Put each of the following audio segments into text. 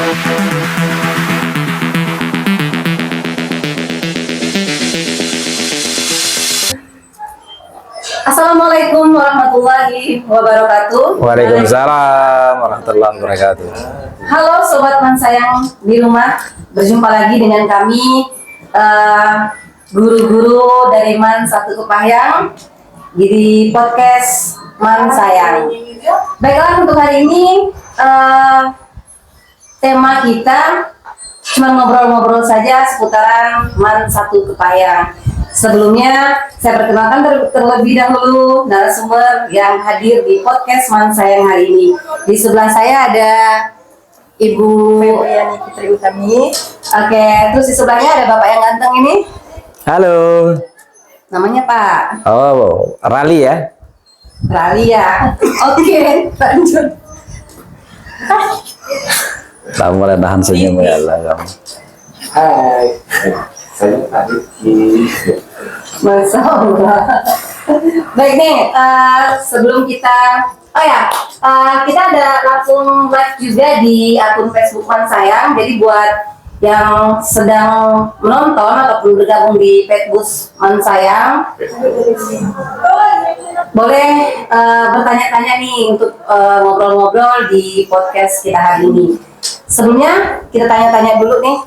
Assalamualaikum warahmatullahi wabarakatuh. Waalaikumsalam warahmatullahi wabarakatuh. Halo Sobat Mansayang di rumah, berjumpa lagi dengan kami guru-guru dari Man 1 Kepahyang di podcast Mansayang. Baiklah, untuk hari ini tema kita cuma ngobrol-ngobrol saja seputaran Man 1 Kepahyang. Sebelumnya saya perkenalkan terlebih dahulu narasumber yang hadir di podcast Mansayang hari ini. Di sebelah saya ada Ibu Yani Putri Utami. Oke, terus di sebelahnya ada Bapak yang ganteng ini. Halo. Namanya Pak Oh, Rali ya? Rali ya. Oke, lanjut. Tak mulai tahan senyum ya Allah kamu. Hai, saya Adiki. Masya Allah. Baik nih, sebelum kita kita ada langsung live juga di akun Facebook Mansayang. Jadi buat yang sedang menonton ataupun bergabung di Petbus Mansayang, boleh bertanya-tanya nih untuk ngobrol-ngobrol di podcast kita hari ini. Sebelumnya kita tanya-tanya dulu nih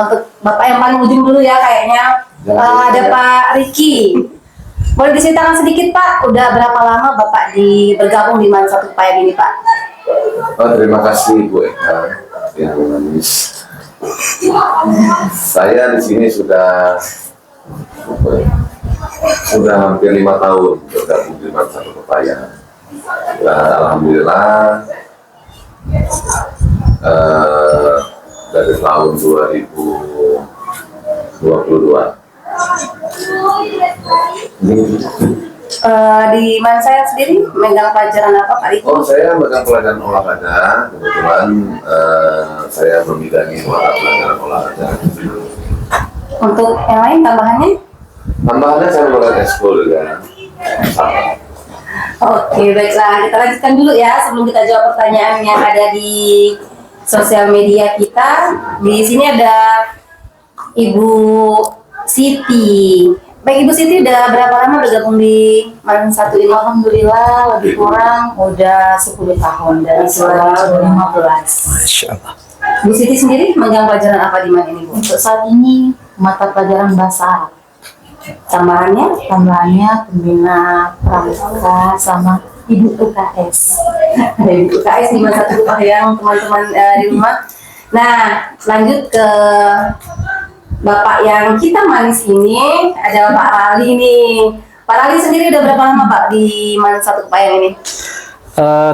untuk Bapak yang paling ujung dulu ya kayaknya. Ada Pak Riki. Boleh diceritakan sedikit Pak, udah berapa lama Bapak bergabung di Man 1 Kepahyang ini Pak? Oh, terima kasih Bu Eka yang manis. Saya di sini sudah hampir 5 tahun bergabung di Man 1 Kepahyang. Dan alhamdulillah dari tahun 2022. Di Mansayang sendiri megang pelajaran apa Pak Riki? Oh, saya megang pelajaran olahraga. Kebetulan saya membidangi pelajaran olahraga. Untuk yang lain tambahannya? Tambahannya saya memegang ekskul juga. Oke, baiklah. Kita lanjutkan dulu ya sebelum kita jawab pertanyaan yang ada di sosial media kita. Di sini ada Ibu Siti. Baik Ibu Siti, udah berapa lama bergabung di Man 1 ini? Alhamdulillah lebih kurang udah 10 tahun dari 2015. Masya Allah. Bu Siti sendiri megang pelajaran apa di Man ini Bu? Untuk saat ini mata pelajaran bahasa Arab. Tambahannya? Tambahannya pembina pramuka sama ibu UKS. Ada Ibu UKS di Man 1 Kepahyang teman-teman di rumah. Nah, lanjut ke Bapak yang kita manis ini, ada Pak Rali nih. Pak Rali sendiri udah berapa lama Pak di Man 1 Kepahyang ini?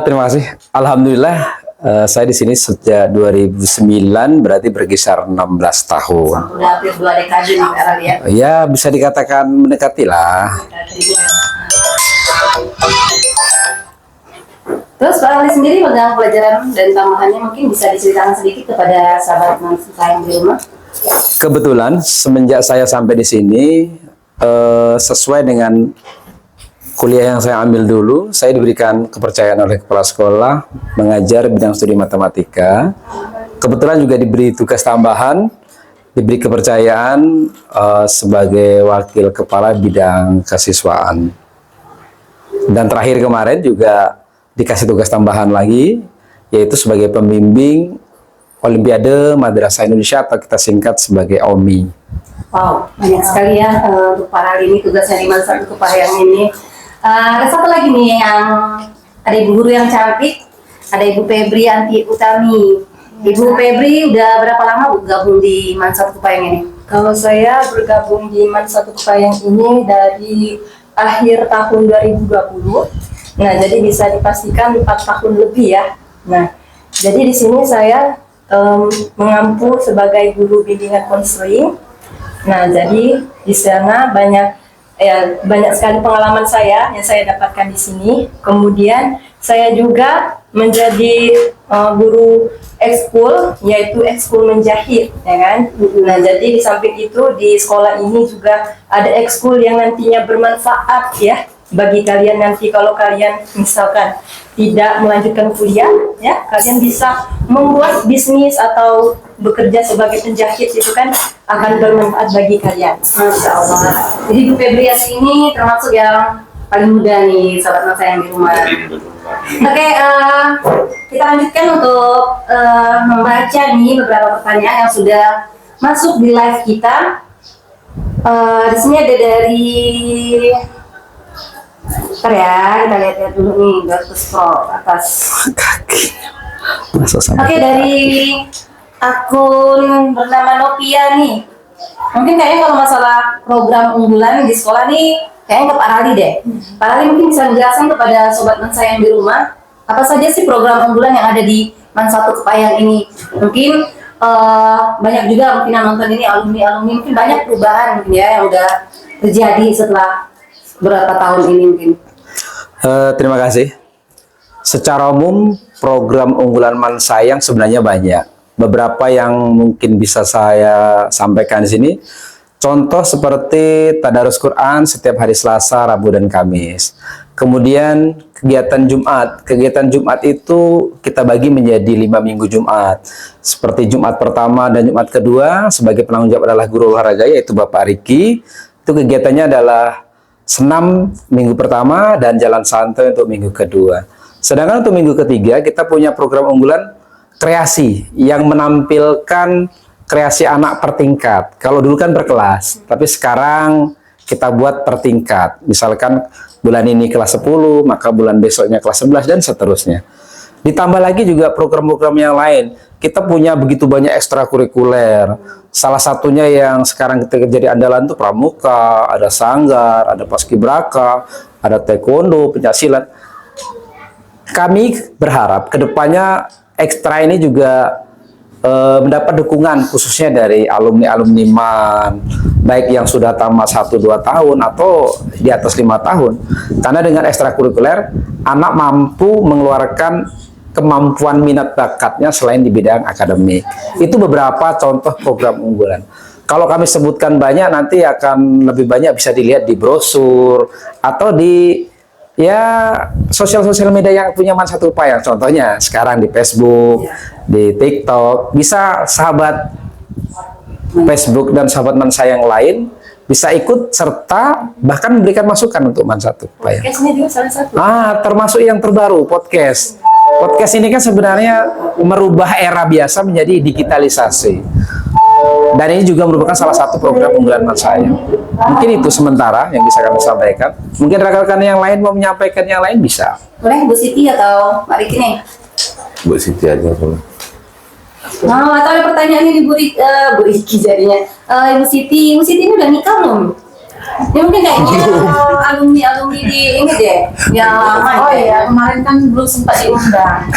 Terima kasih. Alhamdulillah saya di sini sejak 2009, berarti berkisar 16 tahun. Udah hampir 2 dekade nih Pak Rali ya. Ya bisa dikatakan mendekati lah. Terus Pak Rali sendiri megang pelajaran dan tambahannya mungkin bisa diceritakan sedikit kepada sahabat Mansayang di rumah. Kebetulan semenjak saya sampai di sini sesuai dengan kuliah yang saya ambil dulu, saya diberikan kepercayaan oleh kepala sekolah mengajar bidang studi matematika. Kebetulan juga diberi tugas tambahan, diberi kepercayaan sebagai wakil kepala bidang kesiswaan. Dan terakhir kemarin juga dikasih tugas tambahan lagi, yaitu sebagai pembimbing Olimpiade Madrasah Indonesia atau kita singkat sebagai OMI. Wow, banyak sekali ya untuk Pak Rali ini tugasnya di Man 1 Kepahyang ini. Ada satu lagi nih yang ada ibu guru yang cantik, ada Ibu Febri Anti Utami. Ibu Febri udah berapa lama bergabung di Man 1 Kepahyang ini? Kalau saya bergabung di Man 1 Kepahyang ini dari akhir tahun 2020. Nah, jadi bisa dipastikan 4 tahun lebih ya. Nah, jadi di sini saya mengampu sebagai guru bimbingan konseling. Nah, jadi di sana banyak sekali pengalaman saya yang saya dapatkan di sini. Kemudian saya juga menjadi guru ekskul, yaitu ekskul menjahit, ya kan? Nah, jadi di samping itu di sekolah ini juga ada ekskul yang nantinya bermanfaat ya bagi kalian nanti kalau kalian misalkan tidak melanjutkan kuliah, ya kalian bisa membuat bisnis atau bekerja sebagai penjahit, itu kan akan bermanfaat bagi kalian. Masya Allah. Jadi Bu Febriani ini termasuk yang paling muda nih, sahabat saya yang di rumah. Oke, kita lanjutkan untuk membaca nih beberapa pertanyaan yang sudah masuk di live kita. Di sini ada dari, bentar ya, kita lihat dulu nih, biar ke scroll atas. Oke, dari akun bernama Novia nih. Mungkin kayaknya kalau masalah program unggulan di sekolah nih, kayaknya ke Pak Rali deh. Pak Rali mungkin bisa menjelaskan kepada sobat Mansa yang di rumah, apa saja sih program unggulan yang ada di Mansa Kepayang ini. Mungkin banyak juga mungkin yang nonton ini alumni mungkin banyak perubahan mungkin ya yang udah terjadi setelah beberapa tahun ini mungkin. Terima kasih. Secara umum program unggulan Mansayang sebenarnya banyak. Beberapa yang mungkin bisa saya sampaikan di sini. Contoh seperti tadarus Quran setiap hari Selasa, Rabu, dan Kamis. Kemudian kegiatan Jumat. Kegiatan Jumat itu kita bagi menjadi 5 minggu Jumat. Seperti Jumat pertama dan Jumat kedua, sebagai penanggung jawab adalah guru olahraga yaitu Bapak Riki. Itu kegiatannya adalah senam minggu pertama dan jalan santai untuk minggu kedua. Sedangkan untuk minggu ketiga kita punya program unggulan kreasi yang menampilkan kreasi anak per tingkat. Kalau dulu kan per kelas, tapi sekarang kita buat per tingkat. Misalkan bulan ini kelas 10, maka bulan besoknya kelas 11 dan seterusnya. Ditambah lagi juga program-program yang lain. Kita punya begitu banyak ekstrakurikuler. Salah satunya yang sekarang kita jadi andalan itu pramuka, ada sanggar, ada paskibraka, ada taekwondo, pencaksilat. Kami berharap kedepannya ekstra ini juga mendapat dukungan khususnya dari alumni-alumni MAN, baik yang sudah tamat 1-2 tahun atau di atas 5 tahun. Karena dengan ekstrakurikuler, anak mampu mengeluarkan kemampuan minat bakatnya selain di bidang akademik. Itu beberapa contoh program unggulan. Kalau kami sebutkan banyak, nanti akan lebih banyak bisa dilihat di brosur atau di sosial media yang punya Mansa Kepayang. Contohnya sekarang di Facebook, di TikTok. Bisa sahabat Facebook dan sahabat Mansa yang lain bisa ikut serta bahkan memberikan masukan untuk Mansa Kepayang. Podcast ini juga salah satu. Termasuk yang terbaru, podcast. Podcast ini kan sebenarnya merubah era biasa menjadi digitalisasi. Dan ini juga merupakan salah satu program unggulan Mansayang. Mungkin itu sementara yang bisa kami sampaikan. Mungkin rekan-rekan yang lain mau menyampaikan yang lain bisa. Boleh Bu Siti atau Pak Riki nih? Bu Siti aja boleh. Nah, atau ada pertanyaan ini Bu Riki jadinya. Ibu Siti ini udah nikah belum? Ya mungkin kayaknya alumni di ini deh, yang lama. Oh iya, kemarin kan belum sempat diundang.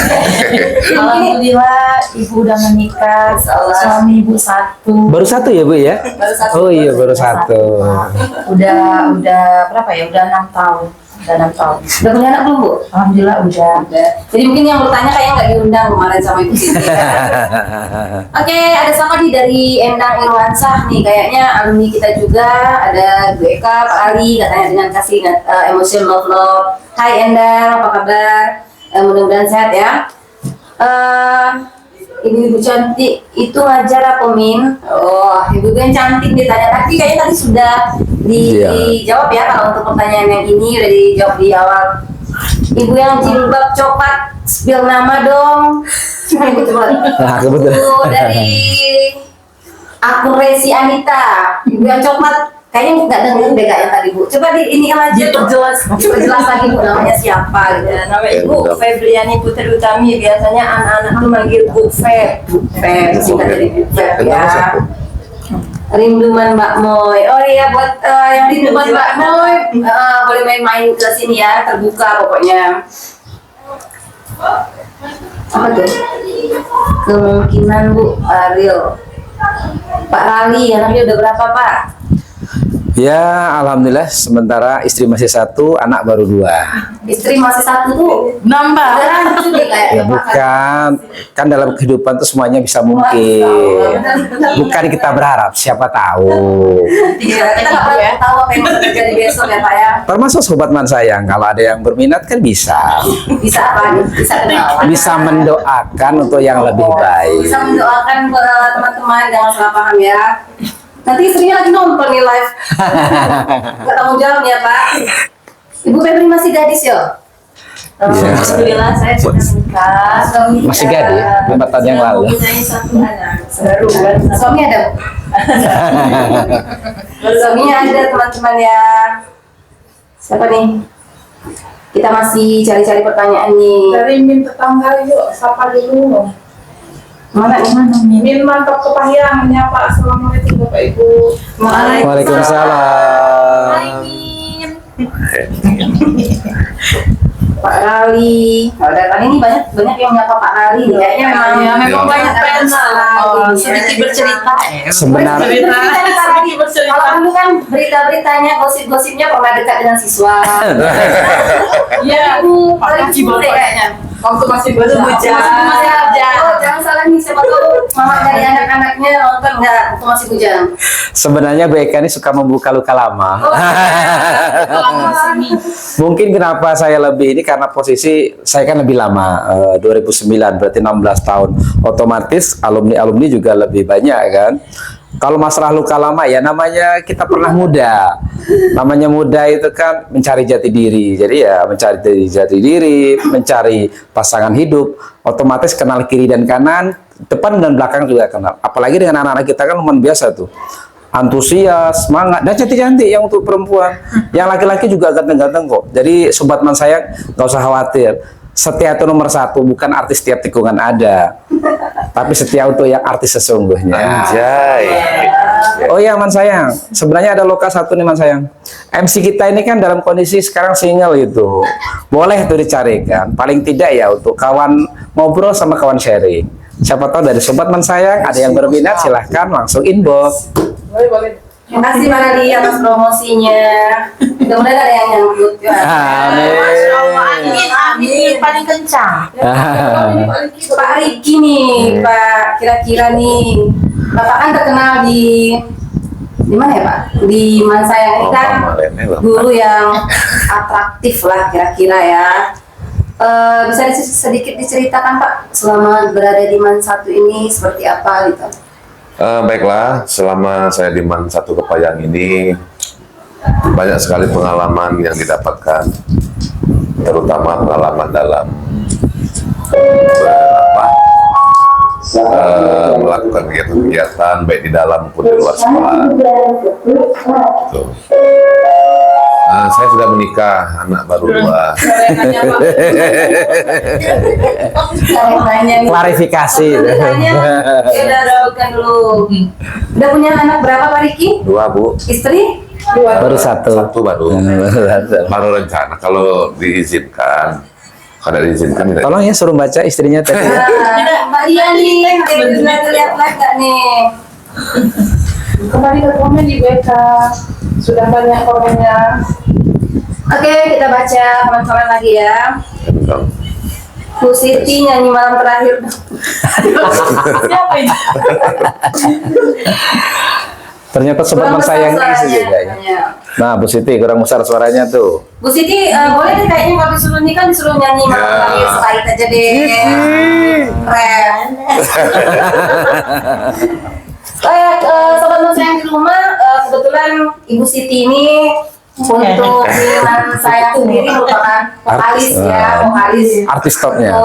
Alhamdulillah ibu udah menikah, suami ibu satu. Baru satu ya Bu ya? Baru satu. Oh iya baru satu. Udah berapa ya? Udah 6 tahun. Udah 6 tahun. Udah punya anak belum Bu? Alhamdulillah udah. Jadi mungkin yang bertanya kayaknya nggak diundang kemarin sama Ibu Siti. Oke, ada sama nih dari Endang Irwansah nih, kayaknya alumni kita juga. Ada Bu Eka, Pak Ali, katanya dengan kasih emotion love. Hai Endang, apa kabar? Mudah-mudahan sehat ya. Ibu-ibu cantik itu ngajar apa Min? Oh, ibu yang cantik ditanya, tapi kayaknya tadi sudah dijawab ya kalau untuk pertanyaan yang ini udah dijawab di awal. Ibu yang jilbab coklat, spill nama dong. Ibu coba. Nah, kebetulan. Ibu dari akun Resi Anita, ibu yang coklat, kayaknya nggak dengerin deh kayaknya tadi Bu. Coba di ini kan aja perjelas lagi Bu, namanya siapa gitu. Nama Ibu Febriani Putri Utami, biasanya anak-anak tuh manggil Bu Feb. Feb, singkat dari Feb ya. Rinduman Mbak Moy. Oh iya, buat yang rinduman Mbak Moy, boleh main-main ke sini ya, terbuka pokoknya. Apa tuh? Kemungkinan Bu Ariel. Pak Rali, anaknya udah berapa Pak? Ya, alhamdulillah sementara istri masih satu, anak baru 2. Istri masih satu tuh. Nambah. Beneran gitu deh kayak Ya bukan, kan dalam kehidupan tuh semuanya bisa mungkin. Bukan kita berharap, siapa tahu. Iya, kita nggak pernah tahu apa yang akan terjadi besok ya Pak ya. Termasuk sobat man sayang, kalau ada yang berminat kan bisa. Bisa apa nih? Bisa kenal. Bisa mendoakan untuk yang lebih baik. Bisa mendoakan ke teman-teman, jangan salah paham ya. Nanti istrinya lagi nonton nih live. Gak tanggung jawab ya Pak. Ibu Febri masih gadis ya? Iya. Alhamdulillah saya sudah menikah. Masih gadis, 5 tahun yang lalu. Mempunyai 1 anak. Baru kan. Suami ada Bu? Suaminya ada teman-teman ya. Siapa nih? Kita masih cari-cari pertanyaan nih. Dari Min tetangga yuk, sapa dulu. Mana nih? Min mantap kepahyang menyapa. Assalamualaikum Bapak Ibu. Waalaikumsalam. Pak Rali. Ada kali ini banyak yang nyapa Pak Rali nih. Kayaknya memang Ya, memang banyak fans. Oh, Sedikit bercerita. Sebenarnya Bercerita nih Pak Rali. Kalau dulu kan berita-beritanya, gosip-gosipnya pernah dekat dengan siswa. Iya, Bu, Pak paling Haji dulu deh Bapak. kayaknya. Waktu masih belajar. Masih bujang. Oh, jangan salah nih, siapa tahu mama dari anak-anaknya nonton nggak waktu masih bujang. sebenarnya Bu Eka ini suka membuka luka lama. Mungkin kenapa saya lebih ini karena posisi saya kan lebih lama, 2009 berarti 16 tahun. Otomatis alumni-alumni juga lebih banyak kan. Kalau masalah luka lama ya namanya kita pernah muda. Namanya muda itu kan mencari jati diri. Jadi ya mencari jati diri, mencari pasangan hidup, otomatis kenal kiri dan kanan, depan dan belakang juga kenal. Apalagi dengan anak-anak kita kan lumayan biasa tuh. Antusias, semangat, dan cantik-cantik yang untuk perempuan. Yang laki-laki juga ganteng-ganteng kok. Jadi sobat man sayang nggak usah khawatir. Setia itu nomor 1, bukan artis tiap tikungan ada, tapi setia untuk yang artis sesungguhnya. Anjay. Oh iya man sayang, sebenarnya ada loka satu nih man sayang. MC kita ini kan dalam kondisi sekarang single gitu. Boleh tuh dicarikan, paling tidak ya untuk kawan ngobrol sama kawan sharing. Siapa tahu dari sobat man sayang ada yang berminat, silahkan langsung inbox. Boleh. Terima kasih Pak Rali atas promosinya. Mudah-mudahan ada yang nyambut. Ya. Amin. Masya Allah, amin, paling kencang. Pak Riki nih, Pak, kira-kira nih, Bapak kan terkenal di mana ya Pak? Di Mansayang ini kan guru yang atraktif lah kira-kira ya. Bisa sedikit diceritakan Pak selama berada di Man 1 ini seperti apa gitu? Baiklah, selama saya di Man 1 Kepayang ini banyak sekali pengalaman yang didapatkan, terutama pengalaman dalam melakukan kegiatan-kegiatan baik di dalam maupun di luar sekolah. Tuh. Saya sudah menikah, anak baru 2. Klarifikasi. Udah sebutkan dulu. Udah punya anak berapa Pak Riki? 2 Bu, Istri? Baru 1. 1 baru. Baru rencana kalau diizinkan. Kalau diizinkan tidak. Tolong ya suruh baca istrinya tadi. Mbak Iya nih, lihat live nggak nih? Kembali ke komen di WK. Sudah banyak komennya. Oke, kita baca komen-komen lagi ya. Bu Siti nyanyi malam terakhir. Siapa ini? Ternyata sobat man sayang isi juga ya. Nah, Bu Siti kurang besar suaranya tuh. Bu Siti, boleh deh kayaknya kalau disuruh nikah disuruh nyanyi malam Ya. terakhir sekali aja deh. Keren. Kayak sobat man sayang di rumah, kebetulan Ibu Siti ini untuk pilihan saya sendiri merupakan vokalis ya, vokalis. Artis topnya.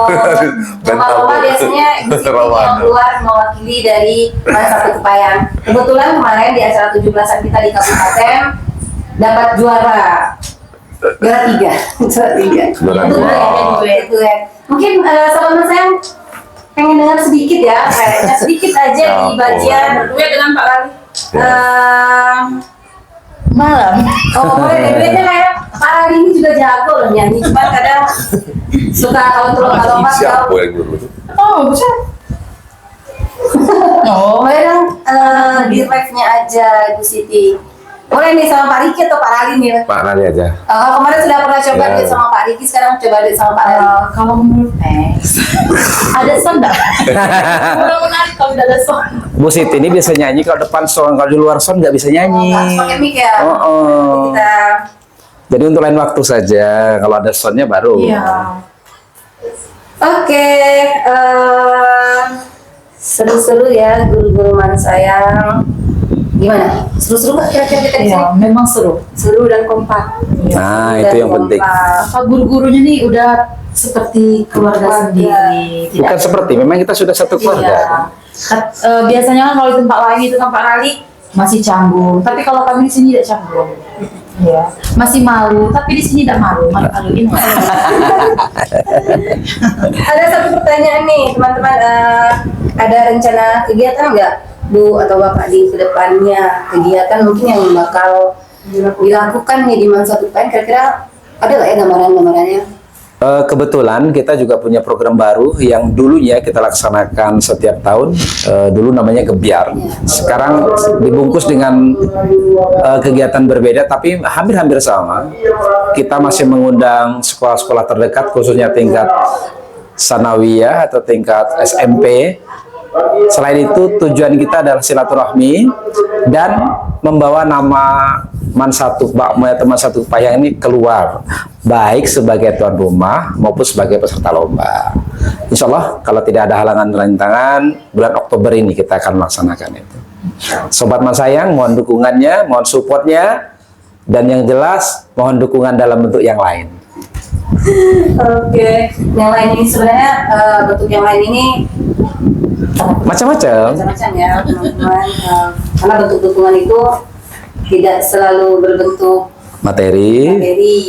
Lomba-lomba biasanya Ibu Siti yang keluar mewakili dari Man 1 Kepayang. Kebetulan kemarin di acara 17-an kita di kabupaten dapat juara 3. Juara 3. Juara Itu dua. itu ya. Mungkin sobat saya pengen dengar sedikit ya, kayaknya sedikit aja di bagian Berdua dengan Pak Rali. Malam. Oh, boleh duitnya kayak Pak Rali ini juga jago loh nyanyi, cuma kadang suka kalau lompat Siapa jauh. yang dulu? Oh, bisa. Oh, boleh dong di live-nya aja Ibu Siti. Boleh nih sama Pak Riki atau Pak Rali nih? Pak Nani aja. Kalau kemarin sudah pernah coba Ya. duet sama Pak Riki, sekarang coba duet sama Pak Rali. Kalau menurut ada sound nggak? Kurang menarik kalau tidak ada sound. Bu Siti ini bisa nyanyi kalau depan sound, kalau di luar sound nggak bisa nyanyi. Harus pakai mic ya. Oh. Kita Jadi untuk lain waktu saja, kalau ada soundnya baru. Iya. Oke, seru-seru ya guru-guru man sayang. Gimana? Seru-seru nggak kira-kira kita di sini? Iya, memang seru. Seru dan kompak. Nah, Dan itu yang penting. kompak. Apa guru-gurunya nih udah seperti keluarga sendiri. Tidak Bukan seperti, memang kita sudah satu Iya. keluarga. Biasanya kan kalau di tempat lain itu tempat Rali masih canggung, tapi kalau kami di sini tidak canggung. Iya. Masih malu, tapi di sini tidak malu. Malu-maluin. Ada satu pertanyaan nih teman-teman, ada rencana kegiatan nggak Bu atau Bapak di kedepannya, kegiatan mungkin yang bakal dilakukan nih di masa depan, kira-kira ada nggak ya gambaran-gambarannya? Kebetulan kita juga punya program baru yang dulunya kita laksanakan setiap tahun. Dulu namanya Gebiar. Sekarang dibungkus dengan kegiatan berbeda, tapi hampir-hampir sama. Kita masih mengundang sekolah-sekolah terdekat, khususnya tingkat sanawiyah atau tingkat SMP. Selain itu, tujuan kita adalah silaturahmi dan membawa nama Man Satu Bakmu atau Man Satu Payang ini keluar, baik sebagai tuan rumah maupun sebagai peserta lomba. Insya Allah, kalau tidak ada halangan dan rintangan, bulan Oktober ini kita akan melaksanakan itu. Sobat Man Sayang, mohon dukungannya, mohon supportnya, dan yang jelas, mohon dukungan dalam bentuk yang lain. Oke, yang lain ini sebenarnya bentuk yang lain ini Macam-macam. macam-macam ya teman-teman. Karena bentuk dukungan itu tidak selalu berbentuk Materi. materi,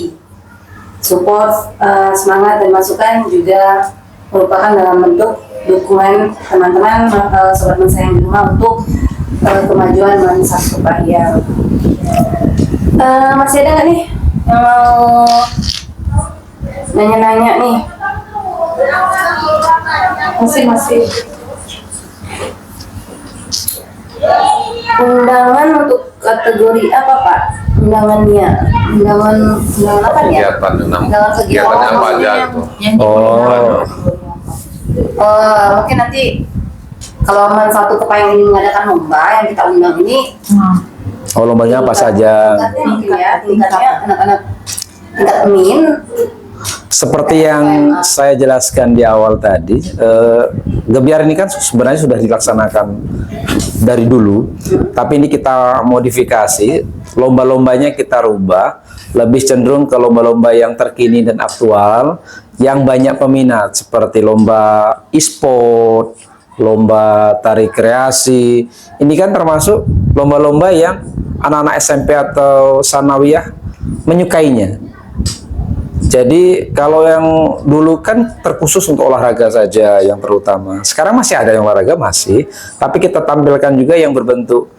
support, semangat dan masukan juga merupakan dalam bentuk dukungan teman-teman sobat Man Sayang di rumah untuk kemajuan Man Satu Payang. Masih ada nggak nih yang mau nanya-nanya nih? Masih. Undangan untuk kategori apa Pak? Undangannya? Undangan apa ya? Undangan Kegiatannya apa aja itu? Oh, Mungkin nanti kalau Man Satu Kepayang ini mengadakan lomba yang kita undang ini, oh lombanya apa saja? tingkatnya mungkin ya, tingkatnya anak-anak tingkat min. Seperti yang saya jelaskan di awal tadi, Gebiar ini kan sebenarnya sudah dilaksanakan dari dulu, tapi ini kita modifikasi, lomba-lombanya kita rubah, lebih cenderung ke lomba-lomba yang terkini dan aktual, yang banyak peminat, seperti lomba e-sport, lomba tari kreasi. Ini kan termasuk lomba-lomba yang anak-anak SMP atau sanawiyah menyukainya. Jadi kalau yang dulu kan terkhusus untuk olahraga saja yang terutama. Sekarang masih ada yang olahraga masih, tapi kita tampilkan juga yang berbentuk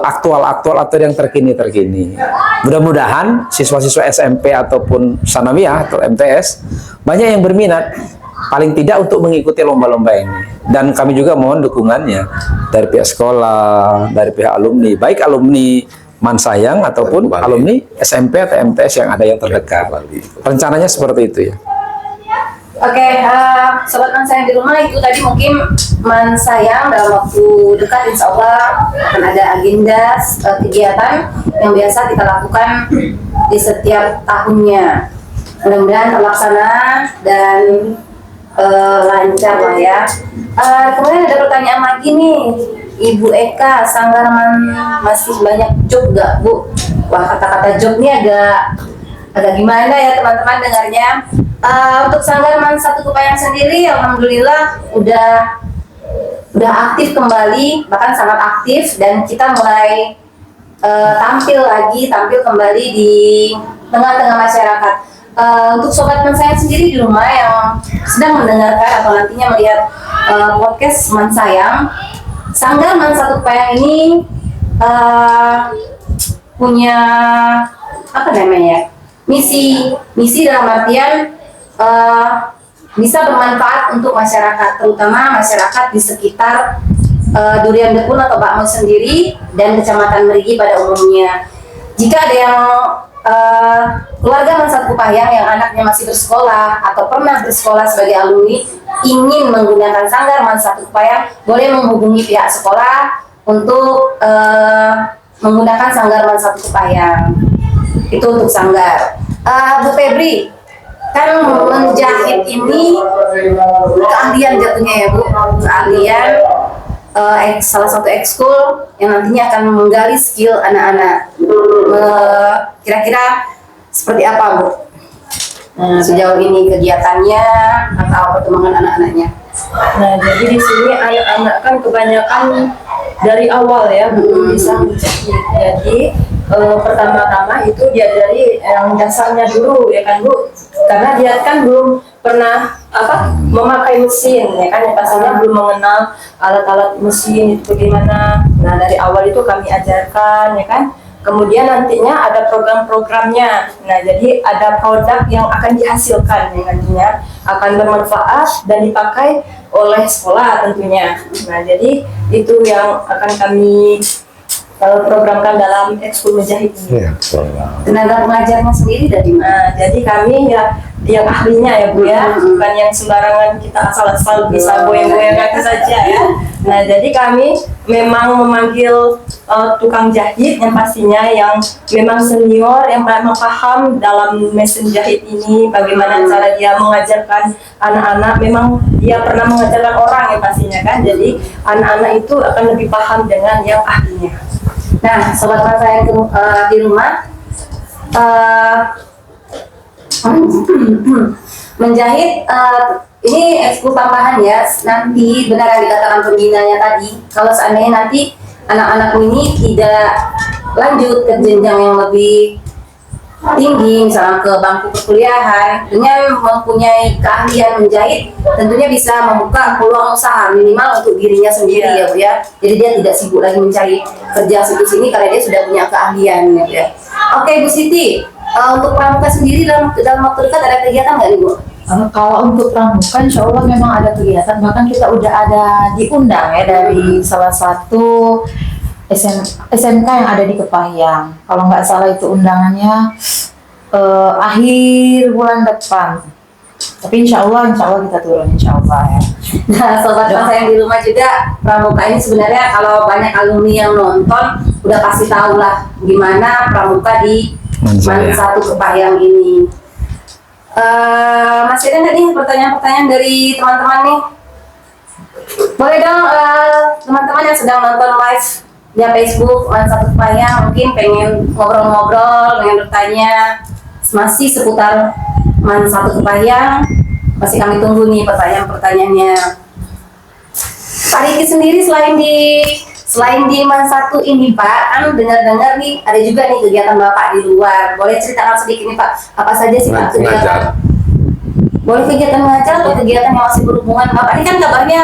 aktual-aktual atau yang terkini-terkini. Mudah-mudahan siswa-siswa SMP ataupun sanawiyah atau MTS banyak yang berminat, paling tidak untuk mengikuti lomba-lomba ini. Dan kami juga mohon dukungannya dari pihak sekolah, dari pihak alumni, baik alumni Man Sayang ataupun Bali. alumni SMP atau MTS yang ada yang terdekat. Bali. Rencananya seperti itu ya. Oke, sobat Man Sayang di rumah, itu tadi mungkin Man Sayang dalam waktu dekat insya Allah akan ada agenda kegiatan yang biasa kita lakukan di setiap tahunnya. Mudah-mudahan terlaksana dan lancar lah ya. Kemudian ada pertanyaan lagi nih, Ibu Eka, Sanggar Man masih banyak job gak Bu? Wah, kata-kata job ini agak gimana ya teman-teman dengarnya. Untuk Sanggar Man Satu Kepayang sendiri, alhamdulillah udah aktif kembali, bahkan sangat aktif, dan kita mulai tampil kembali di tengah-tengah masyarakat. Untuk sobat Man Sayang sendiri di rumah yang sedang mendengarkan atau nantinya melihat podcast Man Sayang, Sanggar Man Satu Kepayang ini punya apa namanya, misi dalam artian bisa bermanfaat untuk masyarakat, terutama masyarakat di sekitar Durian Dekun atau bakmo sendiri, dan Kecamatan Merigi pada umumnya. Jika ada yang keluarga Mansat Kupayang yang anaknya masih bersekolah atau pernah bersekolah sebagai alumni ingin menggunakan sanggar Mansat Kupayang, boleh menghubungi pihak sekolah untuk menggunakan sanggar Mansat Kupayang. Itu untuk sanggar. Bu Febri, kan menjahit ini keahlian jatuhnya ya Bu, keahlian salah satu ekskul yang nantinya akan menggali skill anak-anak. Kira-kira seperti apa Bu? Sejauh ini kegiatannya atau perkembangan anak-anaknya? Nah, jadi di sini anak-anak kan kebanyakan dari awal ya belum bisa menjahit. Jadi pertama-tama itu diajari yang dasarnya dulu ya kan Bu, karena dia kan belum pernah memakai mesin ya kan, yang pastinya belum mengenal alat-alat mesin itu bagaimana. Nah, dari awal itu kami ajarkan ya kan. Kemudian nantinya ada program-programnya. Nah, jadi ada produk yang akan dihasilkan yang nantinya akan bermanfaat dan dipakai oleh sekolah tentunya. Nah, jadi itu yang akan kami programkan dalam ekskul menjahit ini. Tenaga pengajarnya sendiri dari mana? Jadi kami ya yang ahlinya ya Bu ya, bukan yang sembarangan kita asal-asal bisa goyang-goyang kaki saja ya. Nah, jadi kami memang memanggil tukang jahit yang pastinya yang memang senior, yang memang paham dalam mesin jahit ini, bagaimana cara dia mengajarkan anak-anak. Memang dia pernah mengajarkan orang yang pastinya kan, jadi anak-anak itu akan lebih paham dengan yang ahlinya. Nah, sobat masa yang di rumah, menjahit ini ekskul tambahan ya. Nanti benar yang dikatakan pembinanya tadi, kalau seandainya nanti anak-anak ini tidak lanjut ke jenjang yang lebih tinggi, misalnya ke bangku perkuliahan, dengan mempunyai keahlian menjahit, tentunya bisa membuka peluang usaha minimal untuk dirinya sendiri ya Bu ya. Jadi dia tidak sibuk lagi mencari kerja sini karena dia sudah punya keahlian ya Bu ya. Oke Bu Siti, untuk pramuka sendiri dalam waktu dekat ada kegiatan nggak nih Bu? Kalau untuk pramuka, insya Allah memang ada kegiatan. Bahkan kita udah ada diundang ya dari salah satu SMK yang ada di Kepahyang. Kalau nggak salah itu undangannya akhir bulan depan. Tapi insya Allah kita turun, insya Allah ya. Nah, sobat masa yang di rumah juga, pramuka ini sebenarnya kalau banyak alumni yang nonton udah pasti tahu lah gimana pramuka di Mansatu Kepahyang ini. Masih ada nggak nih pertanyaan-pertanyaan dari teman-teman nih? Boleh dong teman-teman yang sedang nonton live ya Facebook Mansatu Kepahyang, mungkin pengen ngobrol-ngobrol, pengen bertanya masih seputar Mansatu Kepahyang, masih kami tunggu nih pertanyaan-pertanyaannya. Pak Riki sendiri selain di Mansatu ini Pak, kan dengar-dengar nih ada juga nih kegiatan Bapak di luar. Boleh ceritakan sedikit nih Pak, apa saja sih Pak kegiatan? Boleh kegiatan mengajar atau kegiatan yang masih berhubungan? Bapak ini kan kabarnya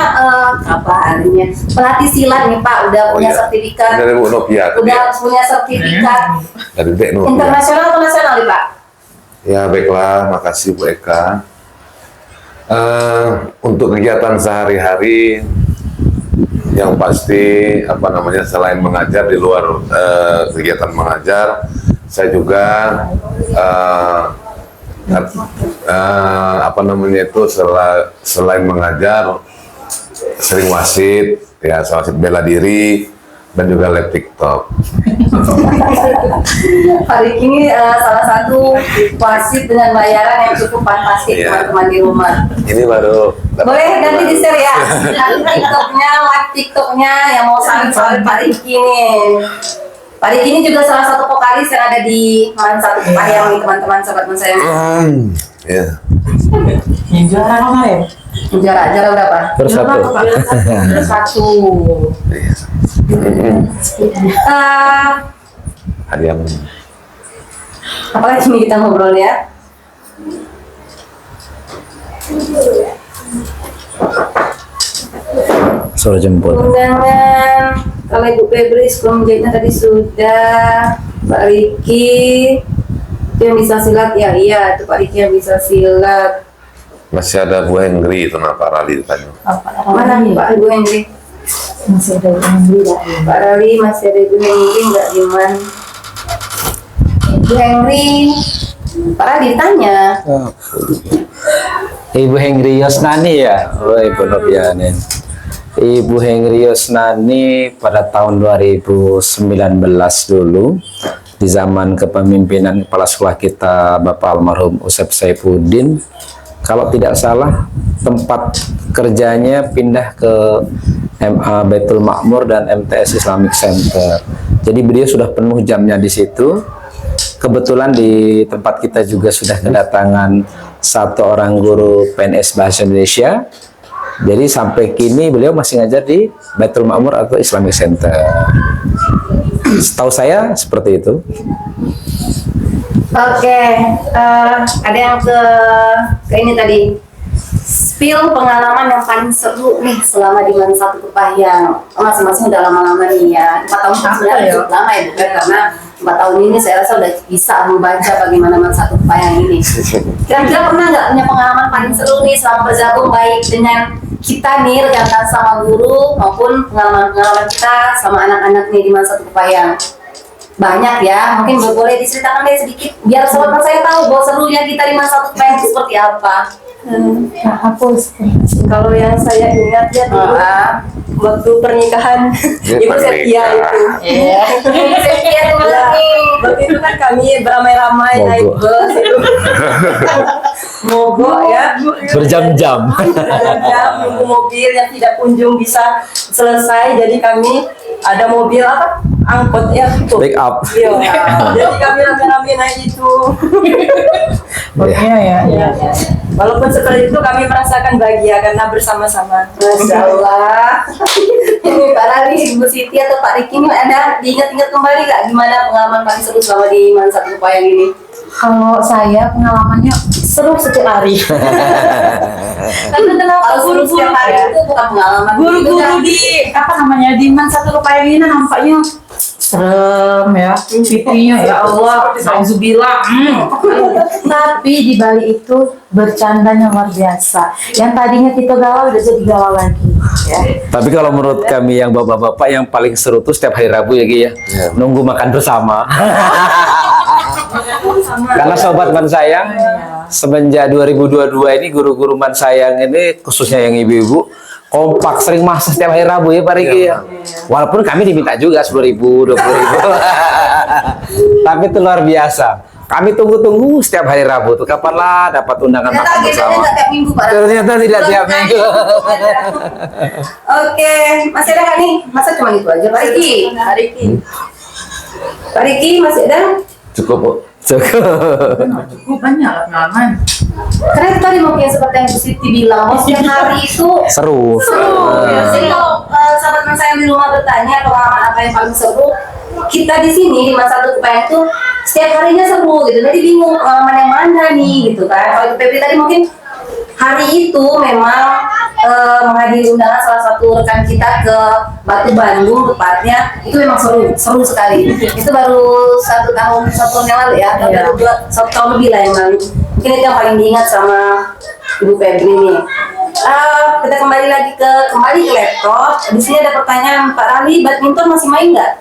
pelatih silat nih Pak, udah punya sertifikat. Dari Bu Novia. Udah punya sertifikat Dari Bu Novia. internasional atau nasional nih Pak? Ya baiklah, makasih Bu Eka. Untuk kegiatan sehari-hari, yang pasti selain mengajar, di luar kegiatan mengajar, saya juga selain mengajar sering wasit ya, wasit bela diri dan juga live TikTok. Pak Riki ini salah satu wasit dengan bayaran yang cukup fantastik teman-teman di rumah. Ini baru Boleh nanti di share ya, nanti live TikToknya yang mau salin-salin Pak Riki nih. Pak Riki ini juga salah satu vokalis yang ada di Mansatu Kepahyang nih teman-teman sobat saya. ya. Yang juara kemarin? Juara berapa? Bersatu. Satu. Hari yang Apalagi nih kita ngobrol ya. Suruh jemput. Undangan kalau Ibu Febri sebelum menjahitnya tadi sudah. Pak Riki itu yang bisa silat ya, iya itu Pak Riki yang bisa silat. masih ada Bu Henry itu, kenapa Rali ditanya? Mana Pak Ibu Henry? Masih ada yang beli dari Pak Rali masih ada Ibu Henry nggak Diman? Ibu Henry, Pak Rali ditanya. Ibu Hengri Yosnani ya? Oh, Ibu Novianin. Ibu Hengri Yosnani pada tahun 2019 dulu, di zaman kepemimpinan kepala sekolah kita Bapak almarhum Usep Saifuddin, kalau tidak salah tempat kerjanya pindah ke MA Baitul Makmur dan MTS Islamic Center. Jadi beliau sudah penuh jamnya di situ. Kebetulan di tempat kita juga sudah kedatangan satu orang guru PNS Bahasa Indonesia. Jadi sampai kini beliau masih ngajar di Baitul Makmur atau Islamic Center. Setahu saya seperti itu. Oke, ada yang ke ini tadi. Spill pengalaman yang paling seru nih selama di Mana Satu Kepahyang. Masing-masing udah lama-lama nih ya. 4 tahun kan sebenarnya cukup lama ya, bukan? Karena 4 tahun ini saya rasa udah bisa membaca bagaimana Mana Satu Kepahyang ini. Kira-kira pernah nggak punya pengalaman paling seru nih selama bergabung baik dengan kita nih rekan sama guru maupun pengalaman-pengalaman kita sama anak-anak nih di Mana Satu Kepahyang? Banyak ya, mungkin boleh diceritakan deh sedikit biar sobat saya tahu bahwa serunya kita di Mana Satu Kepahyang itu seperti apa. aku Kalau yang saya ingat ya dulu waktu pernikahan Ibu Setia itu. Setia tuh Ya, waktu itu kan kami beramai-ramai naik bus itu. Mogok ya. Berjam-jam. Berjam-jam nunggu mobil yang tidak kunjung bisa selesai. Jadi kami ada mobil apa? Angkot ya itu. Pick up. Iya. Jadi kami rame-rame naik itu. ya. Walaupun setelah itu kami merasakan bahagia karena bersama-sama. Masya Allah. Ini Pak Rali, Ibu Siti atau Pak Riki ini ada diingat-ingat kembali nggak gimana pengalaman paling seru selama di Mana Satu Kepahyang ini? Kalau saya pengalamannya seru setiap hari. Karena kenapa Kalau seru guru-guru setiap hari itu bukan pengalaman. guru-guru di apa namanya di Man Satu Kepahyang ini nampaknya serem ya, pipinya ya Allah, nauzubillah. Tapi di balik itu bercandanya luar biasa. Yang tadinya kita galau udah jadi galau lagi. Ya. Tapi kalau menurut kami yang bapak-bapak yang paling seru tuh setiap hari Rabu ya Ki ya. Nunggu makan bersama. Karena sobat Man Sayang semenjak 2022 ini guru-guru Man Sayang ini khususnya yang ibu-ibu kompak sering masak setiap hari Rabu ya Pak Riki ya. Walaupun kami diminta juga 10.000, 20.000. Tapi itu luar biasa. Kami tunggu-tunggu setiap hari Rabu tuh kapanlah dapat undangan Ternyata makan agendanya bersama. nggak tiap minggu Pak Rali. Ternyata tidak tiap minggu. Oke, masih ada nggak nih? Masa cuma itu aja Pak Riki? Pak Riki masih ada? Cukup, Bu. Cukup. Cukup banyak lah pengalaman. Karena itu tadi mungkin seperti yang Bu Siti bilang, bahwa setiap hari itu Seru. seru. Jadi kalau sahabat Man Sayang di rumah bertanya pengalaman apa yang paling seru, kita di sini di Mana Satu Kepahyang itu setiap harinya seru gitu. Jadi bingung pengalaman yang mana nih gitu kan. Kalau itu Febri tadi mungkin hari itu memang menghadiri undangan salah satu rekan kita ke Batu Bandung tepatnya, itu memang seru sekali. Itu baru 1 tahun yang lalu ya, baru 1 tahun lebih lah yang lalu. Mungkin itu yang paling diingat sama Ibu Febri nih. Kita kembali ke laptop. Di sini ada pertanyaan Pak Rali, badminton masih main nggak?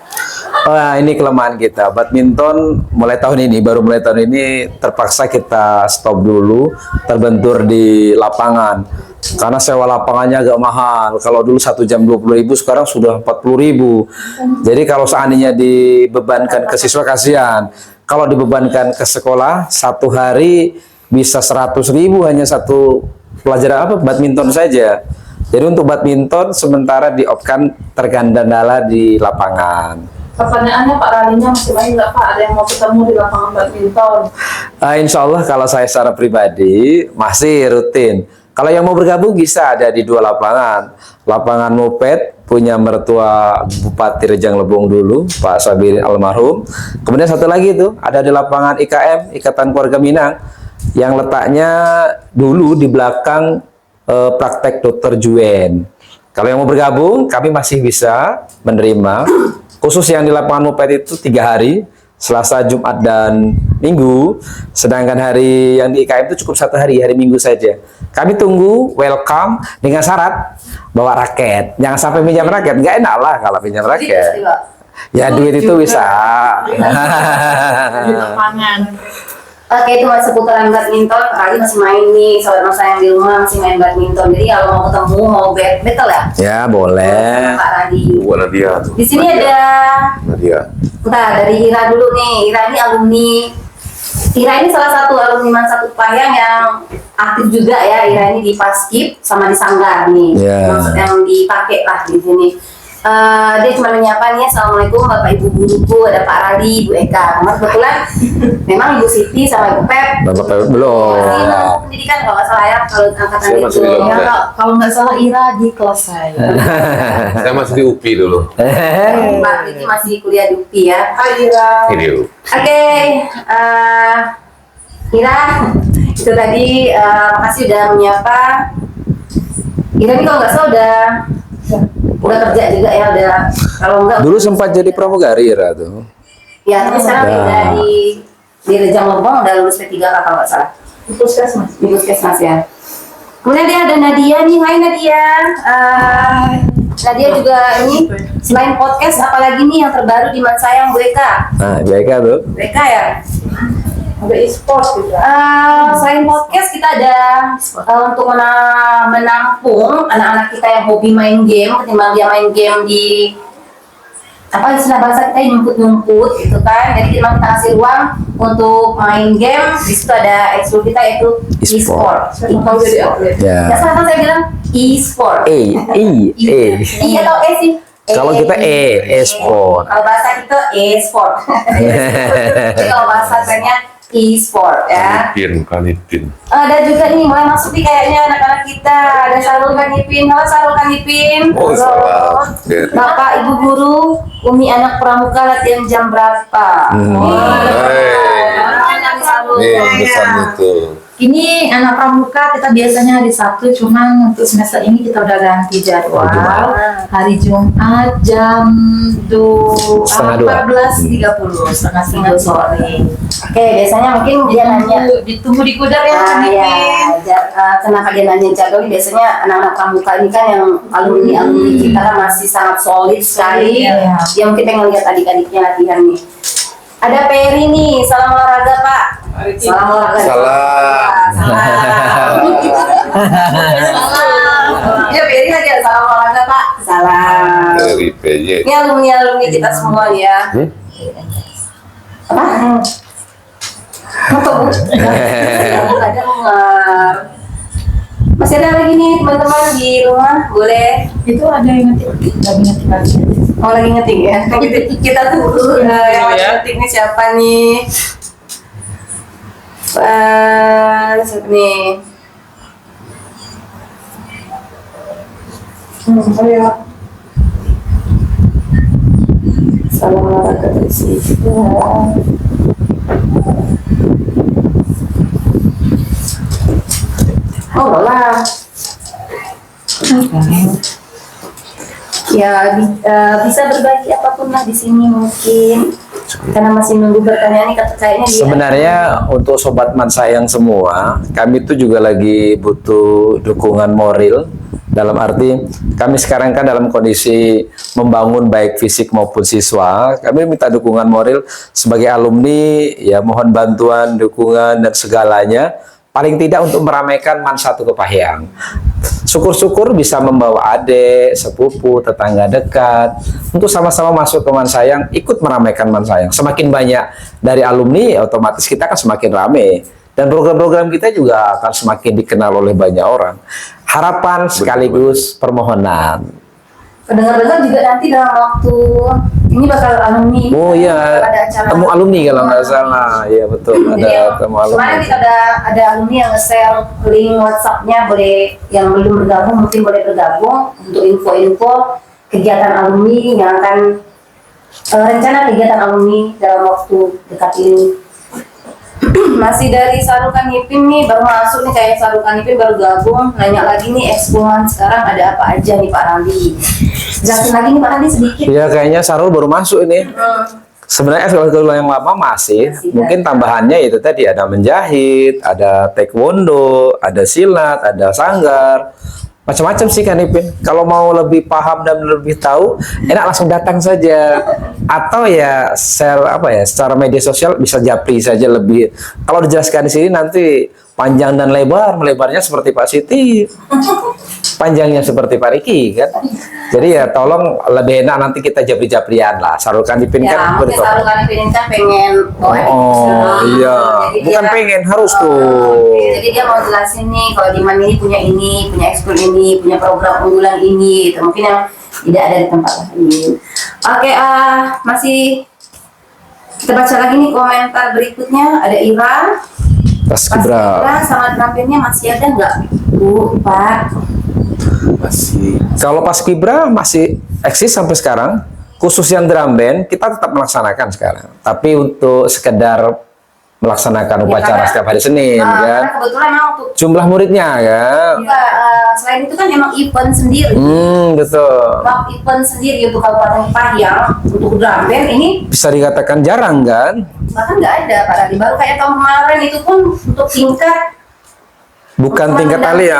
Nah, ini kelemahan kita. Badminton baru mulai tahun ini terpaksa kita stop dulu, terbentur di lapangan. Karena sewa lapangannya agak mahal. Kalau dulu 1 jam 20.000, sekarang sudah 40.000. Jadi kalau seandainya dibebankan ke siswa kasihan. Kalau dibebankan ke sekolah, 1 hari bisa 100.000 hanya satu pelajaran badminton saja. Jadi untuk badminton sementara di-off-kan terkendala di lapangan. Pertanyaannya Pak Ralinya masih main nggak Pak? Ada yang mau ketemu di lapangan badminton? Insya Allah kalau saya secara pribadi masih rutin. Kalau yang mau bergabung bisa ada di 2 lapangan. Lapangan Moped punya mertua Bupati Rejang Lebong dulu, Pak Sabiri almarhum. Kemudian satu lagi itu ada di lapangan IKM, Ikatan Keluarga Minang, yang letaknya dulu di belakang praktek Dr. Juen. Kalau yang mau bergabung, kami masih bisa menerima. Khusus yang di lapangan Moped itu 3 hari, Selasa, Jumat, dan Minggu. Sedangkan hari yang di IKM itu cukup 1 hari, hari Minggu saja. Kami tunggu, welcome, dengan syarat bawa raket. Jangan sampai pinjam raket, nggak enak lah kalau pinjam raket. Ya duit itu bisa. Oke, itu masih seputaran badminton. Kali masih main nih, sobat masa yang di rumah masih main badminton. Jadi kalau mau ketemu, mau battle ya? Ya boleh. Pak Radi. Buat Nadia tuh. Di sini ada, Nadia. bentar, dari Ira dulu nih. Ira ini alumni. Ira ini salah satu alumni Man Satu Kepayang yang aktif juga ya. Ira ini di Paskib sama di Sanggar nih. Ya. Maksud yang dipakai lah di sini. Dia cuma menyapa nih, assalamualaikum Bapak Ibu guruku, ada Pak Radi, Ibu Eka. Karena kebetulan memang Ibu Siti sama Ibu Pep Bapak Pep belum. masih menempuh pendidikan kalau nggak salah ya, kalau angkatan Saya masih itu. di Lombok. Ya, Ya, kalau nggak salah Ira di kelas saya. Saya masih di UPI dulu. Mbak Riti masih kuliah di UPI ya. Hai Ira. Ini dulu. Oke, Ira, itu tadi makasih udah menyapa. Ira ini kalau nggak salah udah kerja juga ya, udah kalau enggak Dulu sempat jadi pramugari Ira tuh. ya, tapi sekarang Ya. udah di Rejang Lebong, udah lulus P3 kalau nggak salah. Di puskesmas. Di Puskesmas ya. Kemudian dia ada Nadia nih, hai Nadia. Nadia juga ini selain podcast, apalagi nih yang terbaru di Man Sayang, Bu Eka. Nah, Eka tuh. Bu Eka ya. Ada e-sport juga. Selain podcast kita ada untuk menampung anak-anak kita yang hobi main game, ketimbang dia main game di apa istilah bahasa kita nyumput-nyumput gitu kan. Jadi kita kasih ruang untuk main game. Di situ ada ekskul kita yaitu e-sport. Mau jadi atlet. Ya Ya. sekarang saya bilang e-sport. E. I atau E sih? Kalau kita e-sport. Kalau bahasa kita e-sport. Jadi kalau bahasanya e-sport ya. Kanipin. Ada juga nih mulai masuk nih kayaknya anak-anak kita. Ada Sarul Kanipin. Halo Sarul Kanipin. Oh, salah. Bapak Ibu Guru, Umi anak pramuka latihan jam berapa? Anak Sarul. Ini yang besar itu. Ini anak pramuka kita biasanya hari Sabtu, cuman untuk semester ini kita udah ganti jadwal. Hari Jumat jam Setengah dua. 14.30, setengah 3 sore. Oke, biasanya mungkin dia nanya. Ditunggu di gudang ya, Ah, Kak ya, Nipin. kenapa dia nanya jadwal? Biasanya anak-anak pramuka ini kan yang alumni kita kan masih sangat solid sekali. Iya. Dia mungkin pengen lihat adik-adiknya latihan nih. Ada Peri nih, salam olahraga Pak. Salam olahraga. Salam. Salam. Ya Peri lagi ada salam olahraga Pak. Salam. Dari PJ. Ini alumni kita semua nih ya. Apa? Apa Bu? Ada dengar. Masih ada lagi nih teman-teman di rumah, boleh? Itu ada yang ngetik, lagi ngetik lagi. Oh lagi ngetik ya? Kita tunggu yang lagi ngetik nih siapa nih? Siapa nih? Ayo. Salam olahraga dari sini. Oh lah. Ya bisa berbagi apapun lah di sini mungkin. Karena masih nunggu pertanyaan nih kayaknya dia. Sebenarnya untuk sobat Man Sayang semua, kami itu juga lagi butuh dukungan moral. Dalam arti kami sekarang kan dalam kondisi membangun baik fisik maupun siswa. Kami minta dukungan moral sebagai alumni, ya mohon bantuan, dukungan dan segalanya. Paling tidak untuk meramaikan Man Satu Kepahyang. Syukur-syukur bisa membawa adik, sepupu, tetangga dekat untuk sama-sama masuk ke Man Sayang, ikut meramaikan Man Sayang. Semakin banyak dari alumni, otomatis kita akan semakin rame. Dan program-program kita juga akan semakin dikenal oleh banyak orang. Harapan sekaligus permohonan. Pendengar-dengar juga nanti dalam waktu ini bakal alumni. Oh iya, ada acara temu alumni kalau nggak salah. Iya betul, Jadi ada temu kemarin alumni. kita ada alumni yang nge-share link WhatsApp-nya, boleh yang belum bergabung mungkin boleh bergabung untuk info-info kegiatan alumni yang akan rencana kegiatan alumni dalam waktu dekat ini. Masih dari Sarul Kanipin nih, baru masuk nih kayak Sarul Kanipin baru gabung, nanya lagi nih ekskulan sekarang ada apa aja nih Pak Randi. Jelasin lagi nih Pak Randi sedikit. Iya kayaknya Sarul baru masuk ini. Sebenarnya ekskul yang lama masih, Masih mungkin ada. tambahannya itu tadi ada menjahit, ada taekwondo, ada silat, ada sanggar, macam-macam sih kan Ipin. Kalau mau lebih paham dan lebih tahu, enak langsung datang saja. Atau ya share apa ya, secara media sosial bisa japri saja lebih. Kalau dijelaskan di sini nanti panjang dan lebar, melebarnya seperti Pak Siti, panjangnya seperti Pak Riki kan. Jadi ya tolong lebih enak nanti kita japri-japrian lah. Sarulkan Ipin Ya, kan mungkin berkop. selalu kan pengen bawa Oh iya, Jadi bukan dia- pengen harus Oh, tuh. Jadi dia mau jelasin nih kalau Diman ini, punya ekskul ini, punya program unggulan ini, itu mungkin yang tidak ada di tempat lain. Oke, masih kita baca lagi nih komentar berikutnya. Ada Ira. Pas Kibra. Sama drumnya masih ada nggak, Bu, Pak? Masih. Kalau pas Kibra masih eksis sampai sekarang. Khusus yang drum band kita tetap melaksanakan sekarang. Tapi untuk sekedar melaksanakan upacara karena- setiap hari Senin kan. Karena kebetulan memang untuk Jumlah muridnya kan. juga, selain itu kan emang event sendiri. Betul. Emang event sendiri untuk Kabupaten Pahang untuk drum band ini Bisa dikatakan jarang kan? bahkan nggak ada Pak Radi. Baru kayak tahun kemarin itu pun untuk tingkat Bukan tingkat kali ya,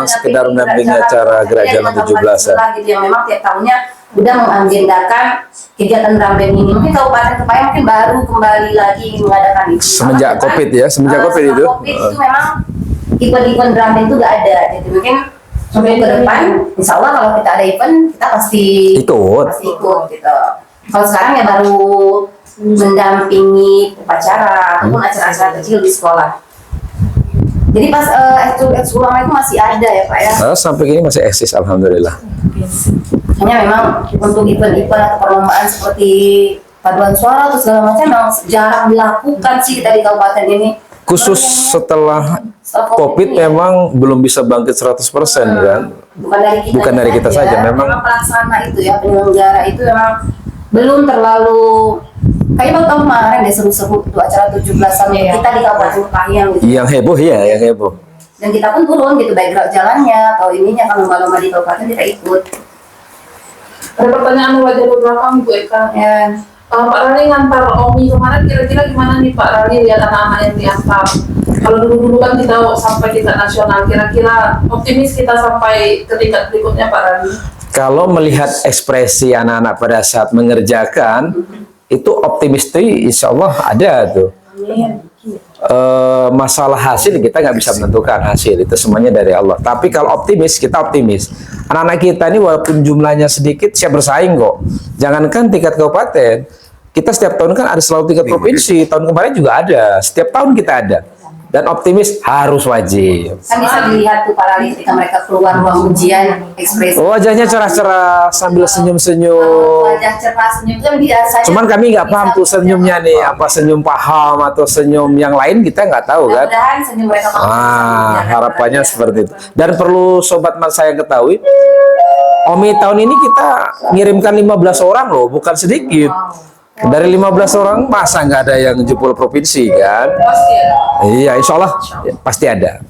sekedar mendampingi acara gerak jalan 17-an. gitu, yang memang tiap tahunnya udah mengagendakan kegiatan drum band ini. Mungkin Kabupaten Kepayang mungkin baru kembali lagi mengadakan itu. Semenjak Karena COVID ya, semenjak COVID setelah itu. COVID itu memang event-event drum band itu nggak ada. Jadi mungkin untuk ke depan, insya Allah kalau kita ada event, kita pasti Ikut. ikut gitu. Kalau sekarang ya baru mendampingi upacara ataupun acara-acara kecil di sekolah. Jadi pas ekskul lama itu masih ada ya Pak ya. Sampai kini masih eksis alhamdulillah. Hanya memang untuk event-event atau perlombaan seperti paduan suara atau segala macam memang jarang dilakukan sih kita di kabupaten ini. Khusus setelah COVID ya. memang belum bisa bangkit 100% kan. Bukan dari kita saja, memang pelaksana itu ya, penyelenggara itu memang belum terlalu kayak baru tahun kemarin deh seru-seru itu acara 17-an kita di Kabupaten Pahang gitu. yang heboh ya, yang heboh. Dan kita pun turun gitu, baik gerak jalannya atau ininya kalau lomba-lomba di kabupaten kita ikut. Ada pertanyaan wajah beberapa Bu Eka. Ya. Pak Rani ngantar Omi kemarin kira-kira gimana nih Pak Rani lihat anak-anak yang diantar? Kalau dulu-dulu kan kita sampai tingkat nasional, kira-kira optimis kita sampai ke tingkat berikutnya Pak Rani? Kalau melihat ekspresi anak-anak pada saat mengerjakan, itu optimis tuh insya Allah ada tuh. Masalah hasil kita nggak bisa menentukan hasil, itu semuanya dari Allah. Tapi kalau optimis, kita optimis. Anak-anak kita ini walaupun jumlahnya sedikit siap bersaing kok. Jangankan tingkat kabupaten, kita setiap tahun kan ada selalu tingkat provinsi. Tahun kemarin juga ada, setiap tahun kita ada. Dan optimis harus wajib. Kan bisa dilihat tuh para ketika mereka keluar ruang ujian, ekspresi. Wajahnya cerah-cerah sambil senyum-senyum. Wajah cerah senyum itu kan biasanya. Cuman kami nggak paham bisa tuh senyumnya nih, apa senyum paham atau senyum yang lain kita nggak tahu kan. Mudah-mudahan senyum mereka Harapannya seperti itu. Dan perlu sobat mas saya ketahui, Omi tahun ini kita ngirimkan 15 orang loh, bukan sedikit. Dari 15 orang masa nggak ada yang jempol provinsi kan? Pasti ada. Iya, insya Allah pasti ada.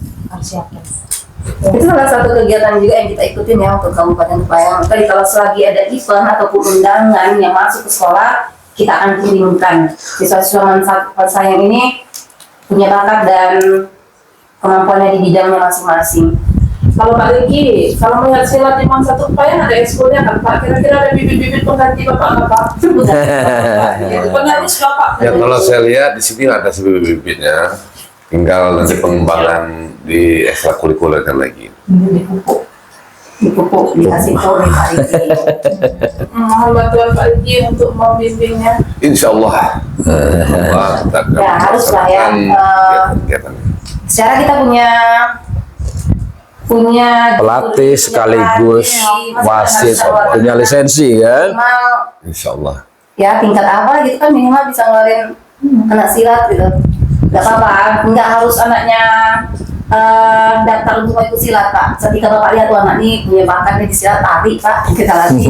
Itu salah satu kegiatan juga yang kita ikutin ya untuk Kabupaten Pahang. Tadi kalau selagi ada event ataupun undangan yang masuk ke sekolah, kita akan kirimkan. Siswa-siswa sayang ini punya bakat dan kemampuannya di bidangnya masing-masing. Kalau Pak Riki, kalau melihat silat di satu Pahang ada ekskulnya kan Pak? Kira-kira ada bibit-bibit pengganti Bapak nggak Pak? Penerus Bapak. Ya kalau saya lihat di sini ada bibit-bibitnya, tinggal nanti pengembangan di ekstrakurikulernya lagi. Dipupuk, dikasih tahu nih Pak Riki. Mohon bantuan Pak Riki untuk membimbingnya. Insya Allah. Allah kita akan Ya, harus lah ya. melaksanakan kegiatan. Secara kita punya Pelatih sekaligus wasit, punya lisensi kan? minimal Insya Allah. ya tingkat apa gitu kan minimal bisa ngeluarin anak silat gitu. Gak apa-apa, nggak harus anaknya daftar untuk ikut silat Pak. Ketika Bapak lihat tuh anak ini punya bakat di silat, tarik Pak, kita latih.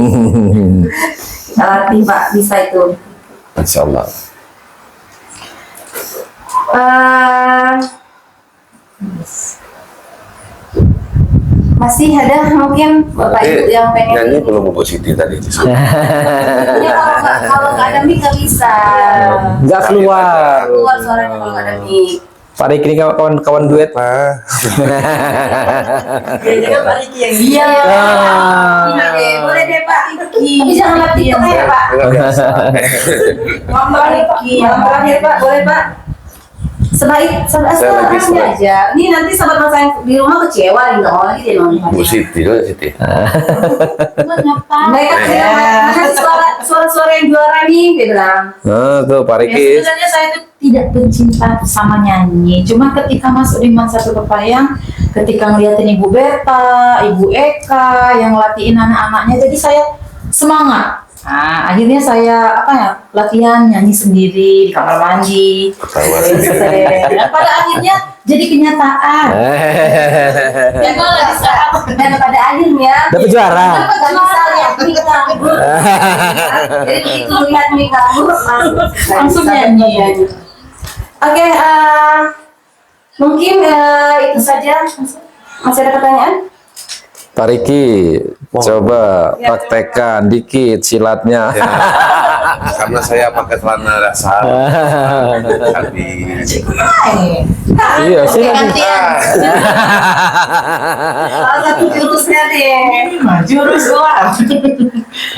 Kita latih Pak, bisa itu. Insya Allah. Masih ada mungkin Bapak Ibu yang pengen nyanyi belum Bu Siti tadi. Ini kalau nggak ada mic nggak bisa. Nggak keluar. Keluar suaranya kalau nggak ada mic. Pak Riki ini kawan-kawan duet. Jadi Pak Riki yang Iya. Ah. Boleh deh Pak Riki. Tapi jangan latih itu ya Pak. Pak Riki. Yang terakhir Pak, boleh Pak. Sebaiknya aja. Ini nanti sahabat masa yang di rumah kecewa nggak mau lagi dia nonton. Bu Siti, Bu Siti. Mereka bilang suara-suara yang juara nih, dia bilang. Nah, tuh Pak Ya, Riki. sebenarnya saya tuh tidak pencinta sama nyanyi. Cuma ketika masuk di Man Satu Kepayang, ketika ngeliatin Ibu Beta, Ibu Eka yang latihin anak-anaknya, jadi saya semangat. Nah, akhirnya saya latihan nyanyi sendiri di kamar mandi. Dan pada akhirnya jadi kenyataan. Dan pada akhirnya Dapat juara. nggak bisa lihat mic nganggur. Jadi begitu lihat mic nganggur Langsung nyanyi. Oke, mungkin itu saja. Masih ada pertanyaan? Pak Riki, coba praktekkan dikit silatnya. Ya, karena saya pakai celana dasar. Habis. Iya, silat. Salah satu jurusnya deh. jurus luar.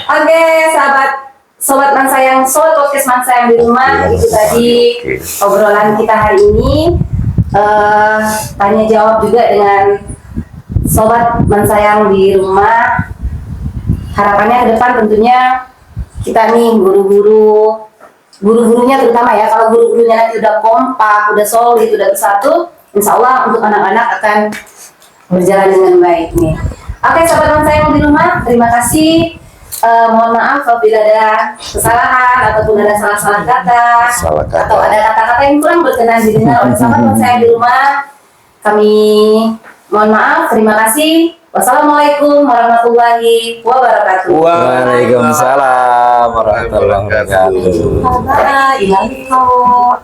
Oke, sobat Mansayang, sobat podcast Mansayang di rumah, itu tadi obrolan kita hari ini. Tanya jawab juga dengan sobat Mansayang di rumah. Harapannya ke depan tentunya kita nih guru-gurunya terutama ya, kalau guru-gurunya nanti udah kompak, udah solid, udah bersatu, insya Allah untuk anak-anak akan berjalan dengan baik nih. Oke, sahabat Mansayang di rumah, terima kasih. Mohon maaf apabila ada kesalahan ataupun ada salah-salah kata, atau ada kata-kata yang kurang berkenan didengar oleh sahabat Mansayang di rumah. Kami mohon maaf, terima kasih. Wassalamualaikum warahmatullahi wabarakatuh. Waalaikumsalam warahmatullahi wabarakatuh. Bye.